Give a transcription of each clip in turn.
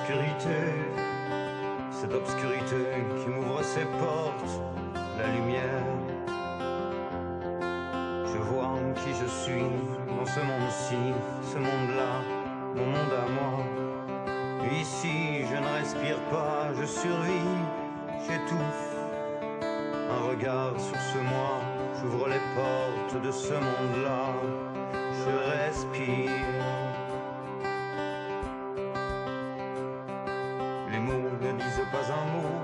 l'obscurité, cette obscurité qui m'ouvre ses portes, la lumière. Je vois qui je suis dans ce monde-ci, ce monde-là, mon monde à moi. Ici, je ne respire pas, je survis, j'étouffe. Un regard sur ce moi, j'ouvre les portes de ce monde-là, je respire. Les mots ne disent pas un mot,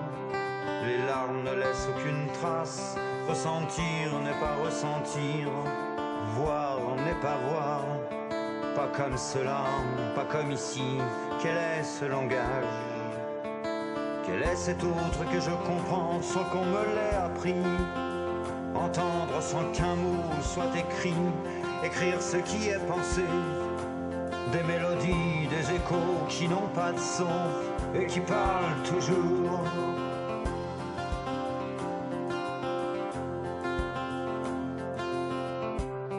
les larmes ne laissent aucune trace. Ressentir n'est pas ressentir, voir n'est pas voir. Pas comme cela, pas comme ici. Quel est ce langage? Quel est cet autre que je comprends sans qu'on me l'ait appris? Entendre sans qu'un mot soit écrit, écrire ce qui est pensé. Des mélodies, des échos qui n'ont pas de son et qui parlent toujours.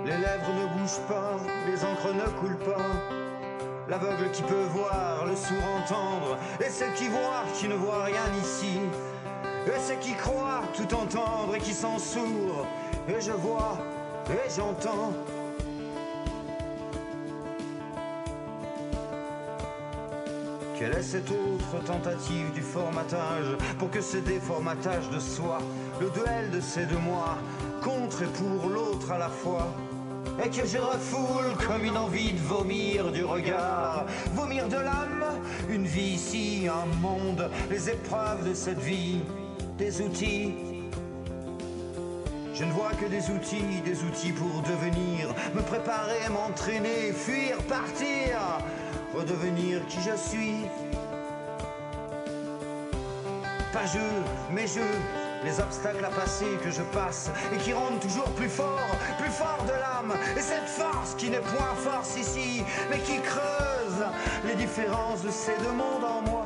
Les lèvres ne bougent pas, les encres ne coulent pas. L'aveugle qui peut voir, le sourd entendre, et ceux qui voient, qui ne voient rien ici. Et ceux qui croient tout entendre et qui sont sourds. Et je vois, et j'entends. Quelle est cette autre tentative du formatage pour que ce déformatage de soi, le duel de ces deux moi, contre et pour l'autre à la fois, et que je refoule comme une envie de vomir du regard, vomir de l'âme, une vie ici, un monde, les épreuves de cette vie, des outils. Je ne vois que des outils pour devenir, me préparer, m'entraîner, fuir, partir, redevenir qui je suis. Pas je, mais je, les obstacles à passer que je passe et qui rendent toujours plus fort de l'âme. Et cette force qui n'est point force ici, mais qui creuse les différences de ces deux mondes en moi.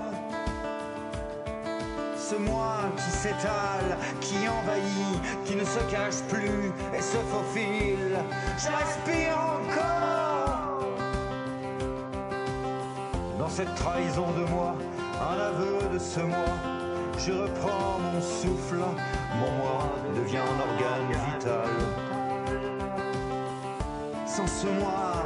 Ce moi qui s'étale, qui envahit, qui ne se cache plus et se faufile. Je respire encore. Dans cette trahison de moi, un aveu de ce moi. Je reprends mon souffle, mon moi devient un organe vital. Sans ce moi,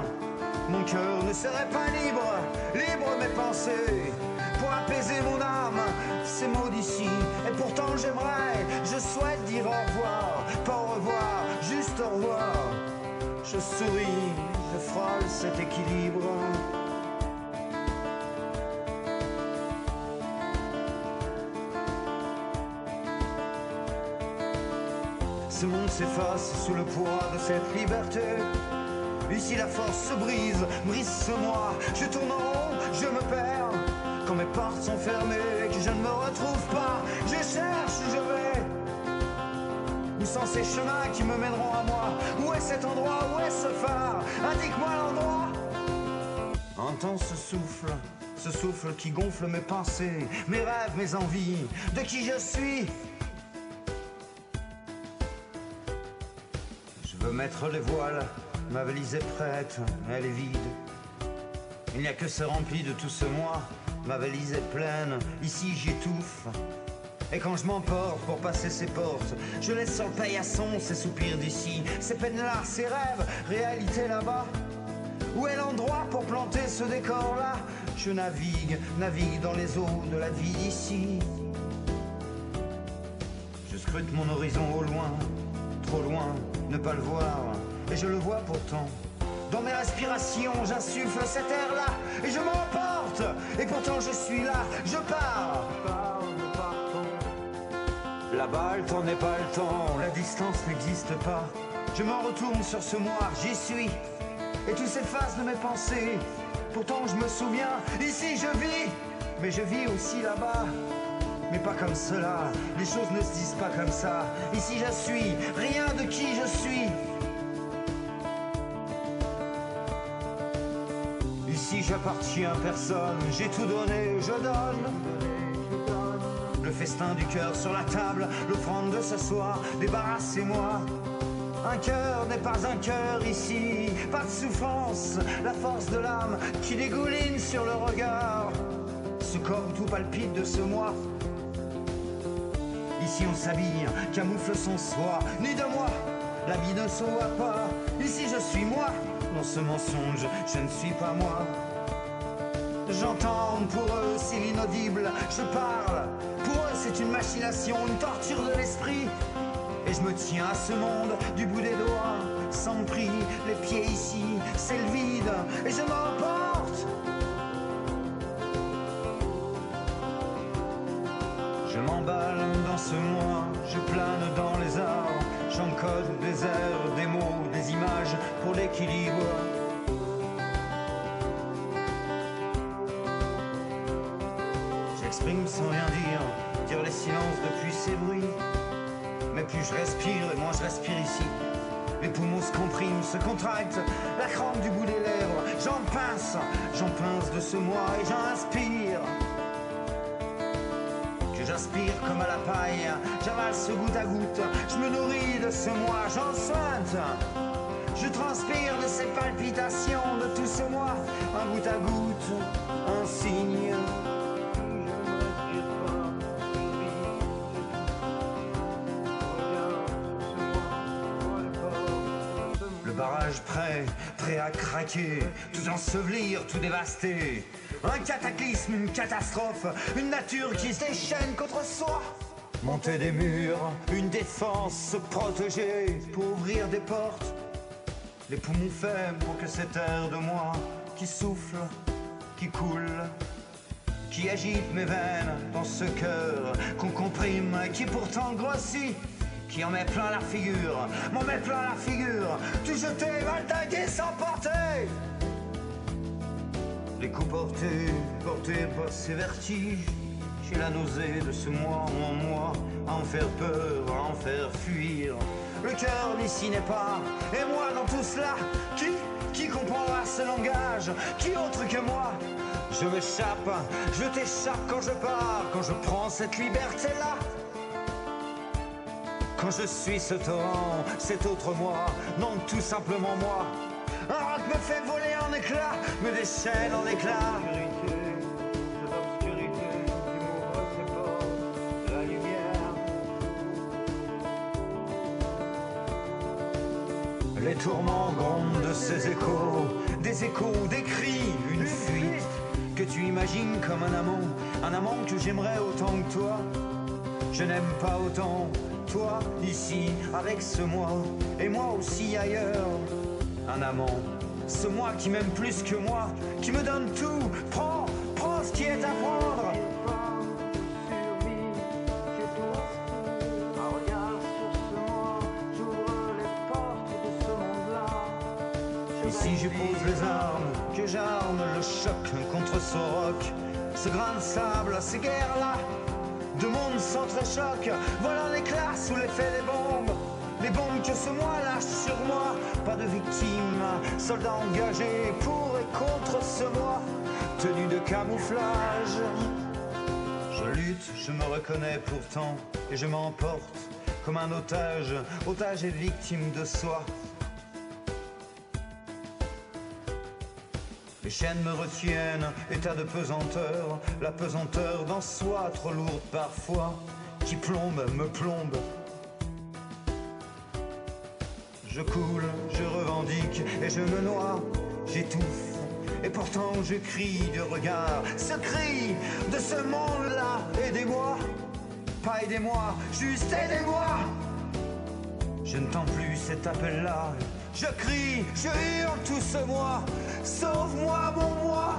mon cœur ne serait pas libre, libre mes pensées. Pour apaiser mon âme, ces mots d'ici. Et pourtant j'aimerais, je souhaite dire au revoir. Pas au revoir, juste au revoir. Je souris, je frôle cet équilibre. Ce monde s'efface sous le poids de cette liberté. Ici la force se brise, brise ce moi. Je tourne en rond, je me perds. Quand mes portes sont fermées et que je ne me retrouve pas, je cherche où je vais. Où sont ces chemins qui me mèneront à moi? Où est cet endroit? Où est ce phare? Indique-moi l'endroit. Entends ce souffle qui gonfle mes pensées, mes rêves, mes envies, de qui je suis. Je veux mettre les voiles, ma valise est prête, elle est vide. Il n'y a que ce rempli de tout ce moi, ma valise est pleine, ici j'étouffe. Et quand je m'emporte pour passer ces portes, je laisse sur le paillasson ces soupirs d'ici, ces peines-là, ces rêves, réalité là-bas. Où est l'endroit pour planter ce décor-là? Je navigue dans les eaux de la vie d'ici. Je scrute mon horizon au loin, trop loin, ne pas le voir, et je le vois pourtant. Dans mes respirations, j'insuffle cet air-là, et je m'emporte, et pourtant je suis là, je pars. Là-bas, le temps n'est pas le temps, la distance n'existe pas. Je m'en retourne sur ce moi, j'y suis, et tout s'efface de mes pensées. Pourtant je me souviens, ici je vis, mais je vis aussi là-bas. Mais pas comme cela, les choses ne se disent pas comme ça. Ici je suis, rien de qui je suis. Ici j'appartiens à personne, j'ai tout donné, je donne. Le festin du cœur sur la table, l'offrande de ce soir, débarrassez-moi. Un cœur n'est pas un cœur ici, pas de souffrance, la force de l'âme qui dégouline sur le regard. ce corps où tout palpite de ce moi. Ici on s'habille, camoufle son soi, ni de moi, la vie ne se voit pas. Ici je suis moi, dans ce mensonge, je ne suis pas moi. J'entends pour eux c'est l'inaudible, je parle, pour eux c'est une machination, une torture de l'esprit. Et je me tiens à ce monde du bout des doigts, sans prix, les pieds ici, c'est le vide, et je m'emporte. Je m'emballe dans ce moi, je plane dans les arbres, j'encode des airs, des mots, des images pour l'équilibre. J'exprime sans rien dire les silences depuis ces bruits. Mais plus je respire et moins je respire ici. Les poumons se compriment, se contractent, la crampe du bout des lèvres. J'en pince de ce moi et j'inspire. Que j'aspire comme à la paille, j'avale ce goutte à goutte. Je me nourris de ce moi, j'en sointe. Je transpire de ces palpitations, de tout ce moi, un goutte à goutte, un signe. Barrage prêt à craquer, tout ensevelir, tout dévaster. Un cataclysme, une catastrophe, une nature qui se déchaîne contre soi. Monter des murs, une défense, se protéger pour ouvrir des portes. Les poumons faibles pour que cet air de moi qui souffle, qui coule, qui agite mes veines dans ce cœur qu'on comprime et qui pourtant grossit. Qui en met plein la figure, m'en met plein la figure, tout jeté, mal tagué, sans porter. Les coups portés par ces vertiges, j'ai la nausée de ce moi en moi, à en faire peur, à en faire fuir. Le cœur d'ici n'est pas, et moi dans tout cela, qui comprendra ce langage, qui autre que moi? Je m'échappe, je t'échappe quand je pars, quand je prends cette liberté-là. Quand je suis ce torrent, cet autre moi, non tout simplement moi. Un roc me fait voler en éclats, me déchaîne en éclats. L'obscurité qui m'ouvre ses portes, la lumière. Les tourments grondent de ces échos, des cris, une fuite que tu imagines comme un amant que j'aimerais autant que toi. Je n'aime pas autant toi ici avec ce moi et moi aussi ailleurs. Un amant, ce moi qui m'aime plus que moi, qui me donne tout. Prends ce qui est à prendre. Ici je pose les armes, que j'arme le choc contre ce roc, ce grain de sable, ces guerres-là. Deux mondes s'entrechoquent, volant l'éclat sous l'effet des bombes. Les bombes que ce moi lâche sur moi. Pas de victimes, soldats engagés pour et contre ce moi. Tenue de camouflage. Je lutte, je me reconnais pourtant, et je m'emporte comme un otage et victime de soi. Les chaînes me retiennent, état de pesanteur, la pesanteur dans soi trop lourde parfois, qui plombe, me plombe. Je coule, je revendique et je me noie, j'étouffe, et pourtant je crie de regard, ce cri de ce monde-là, aidez-moi, pas aidez-moi, juste aidez-moi. Je ne tends plus cet appel-là, je crie, je hurle tout ce moi, sauve-moi mon moi.